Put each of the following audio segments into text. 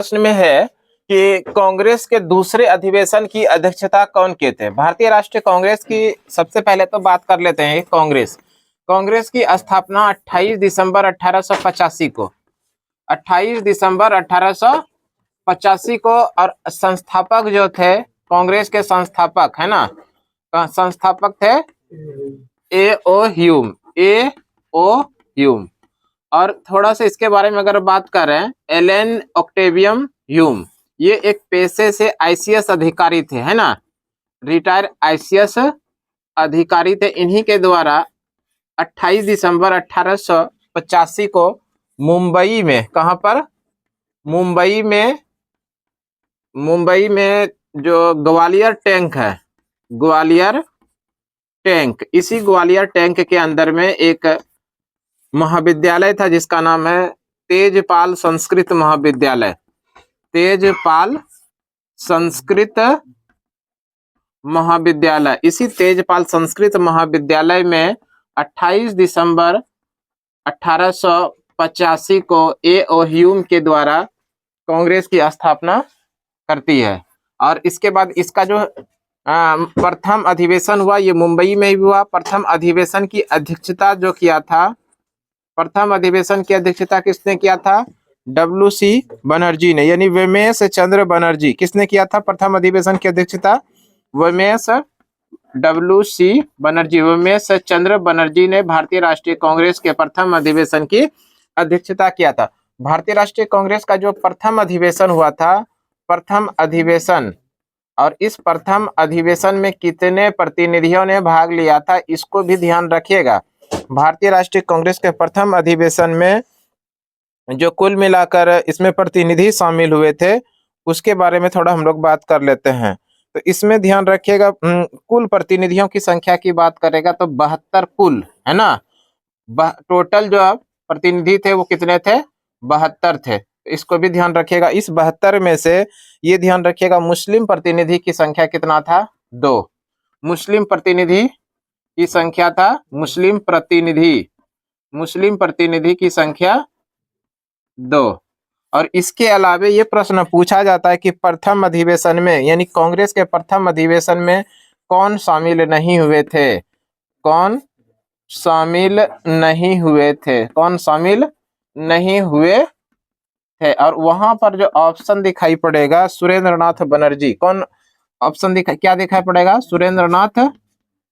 प्रश्न में है कि कांग्रेस के दूसरे अधिवेशन की अध्यक्षता कौन किए थे। भारतीय राष्ट्रीय कांग्रेस की सबसे पहले तो बात कर लेते हैं। कांग्रेस की स्थापना 28 दिसंबर 1885 को 28 दिसंबर 1885 को, और संस्थापक जो थे कांग्रेस के संस्थापक है ना, संस्थापक थे ए ओ ह्यूम। और थोड़ा सा इसके बारे में अगर बात करें, एलन ऑक्टेवियम ह्यूम, ये एक पेशे से आईसीएस अधिकारी थे, है ना, रिटायर आईसीएस अधिकारी थे। इन्हीं के द्वारा 28 दिसंबर 1885 को मुंबई में, कहां पर, मुंबई में जो ग्वालियर टैंक है, ग्वालियर टैंक, इसी ग्वालियर टैंक के अंदर में एक महाविद्यालय था जिसका नाम है तेजपाल संस्कृत महाविद्यालय। तेजपाल संस्कृत महाविद्यालय, इसी तेजपाल संस्कृत महाविद्यालय में 28 दिसंबर 1885 को ए.ओ. ह्यूम के द्वारा कांग्रेस की स्थापना करती है। और इसके बाद इसका जो प्रथम अधिवेशन हुआ ये मुंबई में ही हुआ। प्रथम अधिवेशन की अध्यक्षता जो किया था, प्रथम अधिवेशन की अध्यक्षता किसने किया था? डब्ल्यू.सी. बनर्जी ने, यानी वेमेश चंद्र बनर्जी। किसने किया था प्रथम अधिवेशन की अध्यक्षता? डब्ल्यू.सी. बनर्जी, वेमेश चंद्र बनर्जी ने भारतीय राष्ट्रीय कांग्रेस के प्रथम अधिवेशन की अध्यक्षता किया था। भारतीय राष्ट्रीय कांग्रेस का जो प्रथम अधिवेशन हुआ था, प्रथम अधिवेशन, और इस प्रथम अधिवेशन में कितने प्रतिनिधियों ने भाग लिया था, इसको भी ध्यान रखिएगा। भारतीय राष्ट्रीय कांग्रेस के प्रथम अधिवेशन में जो कुल मिलाकर इसमें प्रतिनिधि शामिल हुए थे उसके बारे में थोड़ा हम लोग बात कर लेते हैं। तो इसमें ध्यान रखिएगा, कुल प्रतिनिधियों की संख्या की बात करेगा तो 72 कुल, है ना। टोटल जो प्रतिनिधि थे वो कितने थे? 72 थे। इसको भी ध्यान रखिएगा। इस 72 में से ये ध्यान रखिएगा मुस्लिम प्रतिनिधि की संख्या कितना था? 2। मुस्लिम प्रतिनिधि की संख्या था, मुस्लिम प्रतिनिधि की संख्या 2। और इसके अलावे ये प्रश्न पूछा जाता है कि प्रथम अधिवेशन में, यानी कांग्रेस के प्रथम अधिवेशन में कौन शामिल नहीं हुए थे? कौन शामिल नहीं हुए थे? कौन शामिल नहीं हुए थे? और वहां पर जो ऑप्शन दिखाई पड़ेगा सुरेंद्रनाथ बनर्जी। कौन ऑप्शन क्या दिखाई पड़ेगा? सुरेंद्रनाथ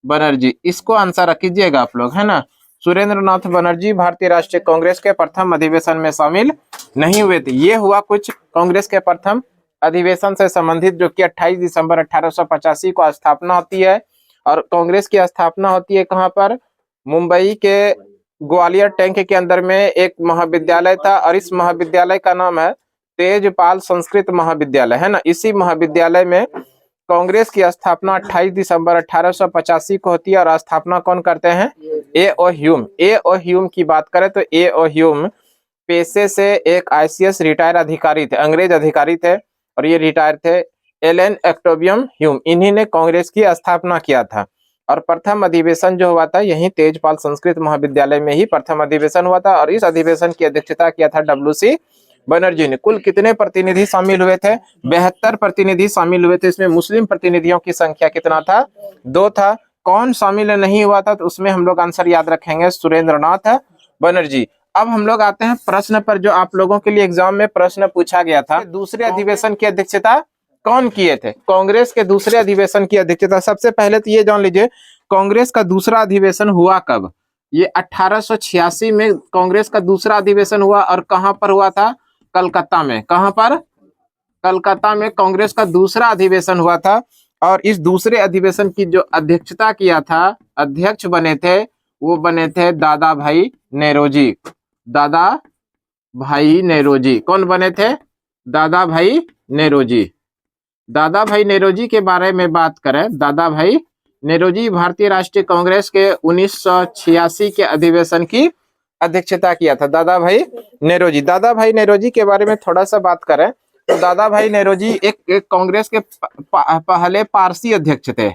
बनर्जी। इसको आंसर कीजिएगा आप लोग, है ना। सुरेंद्रनाथ बनर्जी भारतीय राष्ट्रीय कांग्रेस के प्रथम अधिवेशन में शामिल नहीं हुए थे। ये हुआ कुछ कांग्रेस के प्रथम अधिवेशन से संबंधित, जो कि 28 दिसंबर 1885 को स्थापना होती है। और कांग्रेस की स्थापना होती है कहां पर? मुंबई के ग्वालियर टैंक के अंदर में एक महाविद्यालय था, और इस महाविद्यालय का नाम है तेजपाल संस्कृत महाविद्यालय, है ना। इसी महाविद्यालय में कांग्रेस की स्थापना 28 दिसंबर 1885 को होती है। और स्थापना कौन करते हैं? ए.ओ. ह्यूम। ए.ओ. ह्यूम की बात करें तो ए.ओ. ह्यूम पेशे से एक आईसीएस रिटायर अधिकारी थे, अंग्रेज अधिकारी थे, और ये रिटायर थे। एलन ऑक्टेवियम ह्यूम, इन्हीं ने कांग्रेस की स्थापना किया था। और प्रथम अधिवेशन जो हुआ था यही तेजपाल संस्कृत महाविद्यालय में ही प्रथम अधिवेशन हुआ था। और इस अधिवेशन की अध्यक्षता किया था डब्ल्यू.सी. बनर्जी ने। कुल कितने प्रतिनिधि शामिल हुए थे? 72 प्रतिनिधि शामिल हुए थे। इसमें मुस्लिम प्रतिनिधियों की संख्या कितना था? 2 था। कौन शामिल नहीं हुआ था? तो उसमें हम लोग आंसर याद रखेंगे, सुरेंद्रनाथ बनर्जी। अब हम लोग आते हैं प्रश्न पर, जो आप लोगों के लिए एग्जाम में प्रश्न पूछा गया था। दूसरे अधिवेशन की अध्यक्षता कौन किए थे? कांग्रेस के दूसरे अधिवेशन की अध्यक्षता, सबसे पहले तो ये जान लीजिए कांग्रेस का दूसरा अधिवेशन हुआ कब? ये 1886 में कांग्रेस का दूसरा अधिवेशन हुआ। और कहां पर हुआ था? कलकत्ता में। कहां पर? कलकत्ता में कांग्रेस का दूसरा अधिवेशन हुआ था। और इस दूसरे अधिवेशन की जो अध्यक्षता किया था, अध्यक्ष बने थे, वो बने थे दादा भाई नेरोजी। दादा भाई नेरोजी। कौन बने थे? दादा भाई नेरोजी। दादा भाई नेरोजी के बारे में बात करें, दादा भाई नेरोजी भारतीय राष्ट्रीय कांग्रेस के 1986 के अधिवेशन की अध्यक्षता किया था, दादा भाई नेरोजी। दादा भाई नेरोजी के बारे में थोड़ा सा बात करें तो दादा भाई नेरोजी एक कांग्रेस के पहले पारसी अध्यक्ष थे।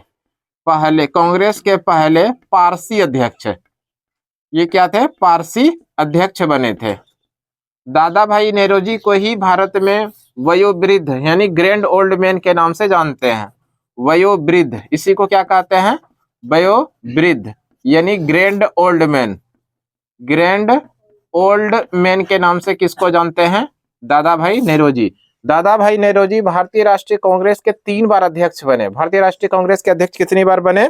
कांग्रेस के पहले पारसी अध्यक्ष, ये क्या थे? पारसी अध्यक्ष बने थे। दादा भाई नेरोजी को ही भारत में वयोवृद्ध यानी ग्रैंड ओल्ड मैन के नाम से जानते हैं। वयोवृद्ध, इसी को क्या कहते हैं? वयोवृद्ध यानी grand old man. Grand old man के नाम से किसको जानते हैं? दादा भाई नेरोजी। दादा भाई नेरोजी भारतीय राष्ट्रीय कांग्रेस के 3 बार अध्यक्ष बने। भारतीय राष्ट्रीय कांग्रेस के अध्यक्ष कितनी बार बने?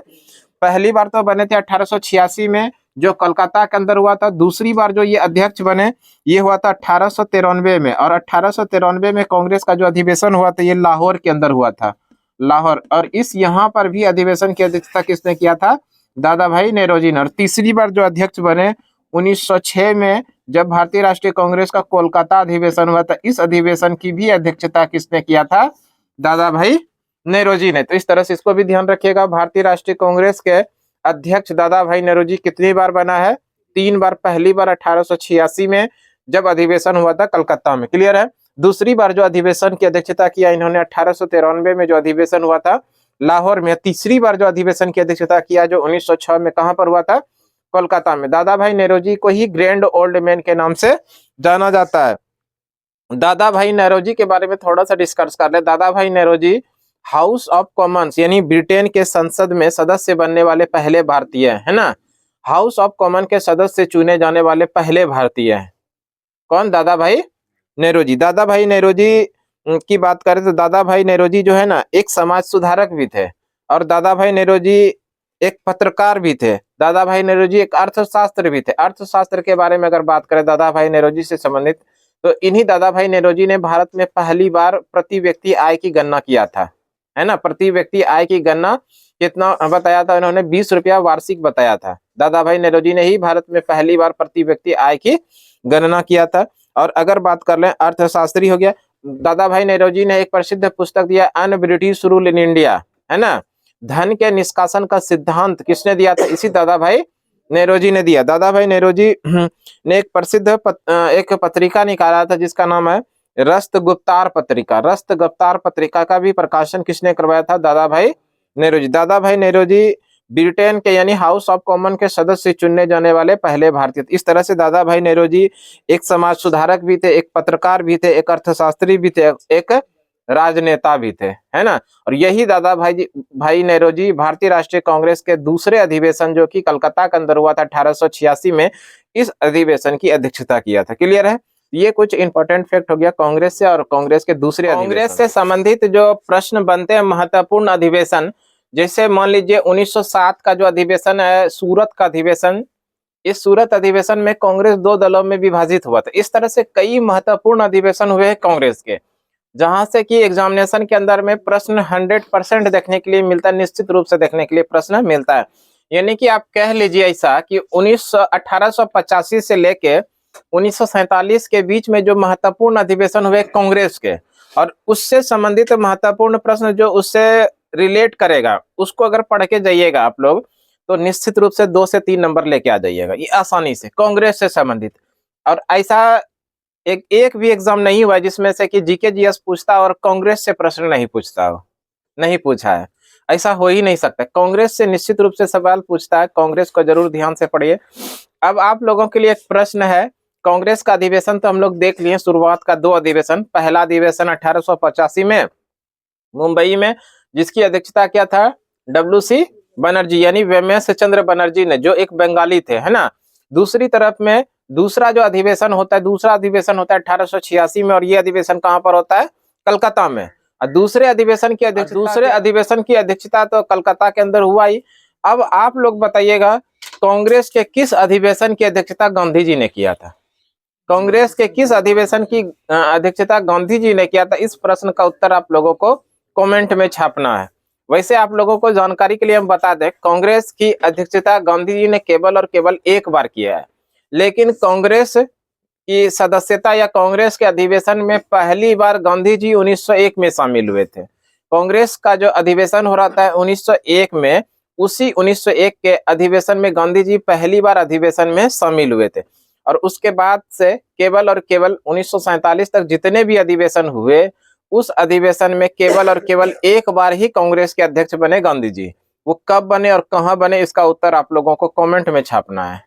पहली बार तो बने थे 1886 में, जो कोलकाता के अंदर हुआ था। दूसरी बार जो ये अध्यक्ष बने ये हुआ था 1893 में, और 1893 में कांग्रेस का जो अधिवेशन हुआ था ये लाहौर के अंदर हुआ था, लाहौर। और इस यहाँ पर भी अधिवेशन की अध्यक्षता किसने किया था? दादा भाई नेरोजी ने। और तीसरी बार जो अध्यक्ष बने 1906 में, जब भारतीय राष्ट्रीय कांग्रेस का कोलकाता अधिवेशन हुआ था, इस अधिवेशन की भी अध्यक्षता किसने किया था? दादा भाई नेरोजी ने। तो इस तरह से इसको भी ध्यान रखिएगा। भारतीय राष्ट्रीय कांग्रेस के अध्यक्ष दादा भाई नेरोजी कितनी बार बना है? 3 बार। पहली बार 1886 में जब अधिवेशन हुआ था कलकत्ता में, क्लियर है। दूसरी बार जो अधिवेशन की अध्यक्षता किया इन्होंने 1893 में जो अधिवेशन हुआ था लाहौर में। तीसरी बार जो अधिवेशन की अध्यक्षता किया जो 1906 में, कहां पर हुआ था? कोलकाता में। दादा भाई नेरोजी को ही ग्रैंड ओल्ड मैन के नाम से जाना जाता है। दादा भाई नेरोजी के बारे में थोड़ा सा डिस्कस कर ले। दादा भाई नेरोजी हाउस ऑफ कॉमन्स यानी ब्रिटेन के संसद में सदस्य बनने वाले पहले भारतीय है ना। हाउस ऑफ कॉमन के सदस्य चुने जाने वाले पहले भारतीय हैं। कौन? दादा भाई नेरोजी। दादा भाई नेरोजी की बात करें तो दादा भाई नेरोजी जो है ना एक समाज सुधारक भी थे, और दादा भाई नेरोजी एक पत्रकार भी थे। दादा भाई नेरोजी एक अर्थशास्त्र भी थे। अर्थशास्त्र के बारे में अगर बात करें दादा भाई नेरोजी से संबंधित, तो इन्हीं दादा भाई नेरोजी ने भारत में पहली बार प्रति व्यक्ति आय की गणना किया था, है ना। प्रति व्यक्ति आय की गणना कितना बताया था इन्होंने? 20 रुपया वार्षिक बताया था। दादा भाई नेरोजी ने ही भारत में पहली बार प्रति व्यक्ति आय की गणना किया था। और अगर बात कर लें, अर्थशास्त्री हो गया। दादा भाई नेरोजी ने एक प्रसिद्ध पुस्तक दिया un British rule in India, है ना। धन के निष्कासन का सिद्धांत किसने दिया था? इसी दादा भाई नेरोजी ने दिया। दादा भाई नेरोजी ने एक प्रसिद्ध एक पत्रिका निकाला था जिसका नाम है रस्तगुप्तार पत्रिका। रस्तगुप्तार पत्रिका का भी प्रकाशन किसने करवाया था? दादा भाई नेरोजी। दादा भाई नेरोजी ब्रिटेन के यानी हाउस ऑफ कॉमन के सदस्य चुनने जाने वाले पहले भारतीय। इस तरह से दादा भाई नेरोजी एक समाज सुधारक भी थे, एक पत्रकार भी थे, एक अर्थशास्त्री भी थे, एक राजनेता भी थे, है ना। और यही दादा भाई नेरोजी भारतीय राष्ट्रीय कांग्रेस के दूसरे अधिवेशन जो कि कलकत्ता के अंदर हुआ था 1886 में, इस अधिवेशन की अध्यक्षता किया था। क्लियर है। ये कुछ इंपॉर्टेंट फैक्ट हो गया कांग्रेस से और कांग्रेस के दूसरे कांग्रेस से संबंधित जो प्रश्न बनते हैं महत्वपूर्ण अधिवेशन, जैसे मान लीजिए 1907 का जो अधिवेशन है सूरत का अधिवेशन। इस सूरत अधिवेशन में कांग्रेस 2 दलों में विभाजित हुआ था। इस तरह से कई महत्वपूर्ण अधिवेशन हुए हैं कांग्रेस के, जहां से कि एग्जामिनेशन के अंदर में प्रश्न 100% देखने के लिए मिलता है, निश्चित रूप से देखने के लिए प्रश्न मिलता है। यानी कि आप कह लीजिए ऐसा कि 1885 से लेके 1947 के बीच में जो महत्वपूर्ण अधिवेशन हुए कांग्रेस के, और उससे संबंधित महत्वपूर्ण प्रश्न जो उससे रिलेट करेगा उसको अगर पढ़ के जाइएगा आप लोग, तो निश्चित रूप से 2 से 3 नंबर लेके आ जाइएगा ये आसानी से कांग्रेस से संबंधित। और ऐसा एक भी एग्जाम नहीं हुआ जिसमें से कि जीके जीएस पूछता और कांग्रेस से प्रश्न नहीं पूछता हो, नहीं पूछा है। ऐसा हो ही नहीं सकता। कांग्रेस से निश्चित रूप से सवाल पूछता है। कांग्रेस को जरूर ध्यान से पढ़िए। अब आप लोगों के लिए एक प्रश्न है। कांग्रेस का अधिवेशन तो हम लोग देख लिए, शुरुआत का 2 अधिवेशन। पहला अधिवेशन 1885 में मुंबई में, जिसकी अध्यक्षता क्या था? WC बनर्जी यानी वेमेश चंद्र बनर्जी ने, जो एक बंगाली थे, है ना। दूसरी तरफ में दूसरा जो अधिवेशन होता है, दूसरा अधिवेशन होता है 1886 में, और ये अधिवेशन कहां पर होता है? कलकत्ता में। और दूसरे अधिवेशन की अध्यक्षता तो कलकत्ता के अंदर हुआ ही। अब आप लोग बताइएगा कांग्रेस के किस अधिवेशन की अध्यक्षता गांधी जी ने किया था? कांग्रेस के किस अधिवेशन की अध्यक्षता गांधी जी ने किया था? इस प्रश्न का उत्तर आप लोगों को कमेंट में छापना है। वैसे आप लोगों को जानकारी के लिए हम बता दें, कांग्रेस की अध्यक्षता गांधी जी ने केवल और केवल एक बार किया है, लेकिन कांग्रेस की सदस्यता या कांग्रेस के अधिवेशन में पहली बार गांधी जी 1901 में शामिल हुए थे। कांग्रेस का जो अधिवेशन हो रहा था 1901 में, उसी 1901 के अधिवेशन में गांधी जी पहली बार अधिवेशन में शामिल हुए थे। और उसके बाद से केवल और केवल 1947 तक जितने भी अधिवेशन हुए, उस अधिवेशन में केवल और केवल एक बार ही कांग्रेस के अध्यक्ष बने गांधी जी। वो कब बने और कहां बने, इसका उत्तर आप लोगों को कमेंट में छापना है।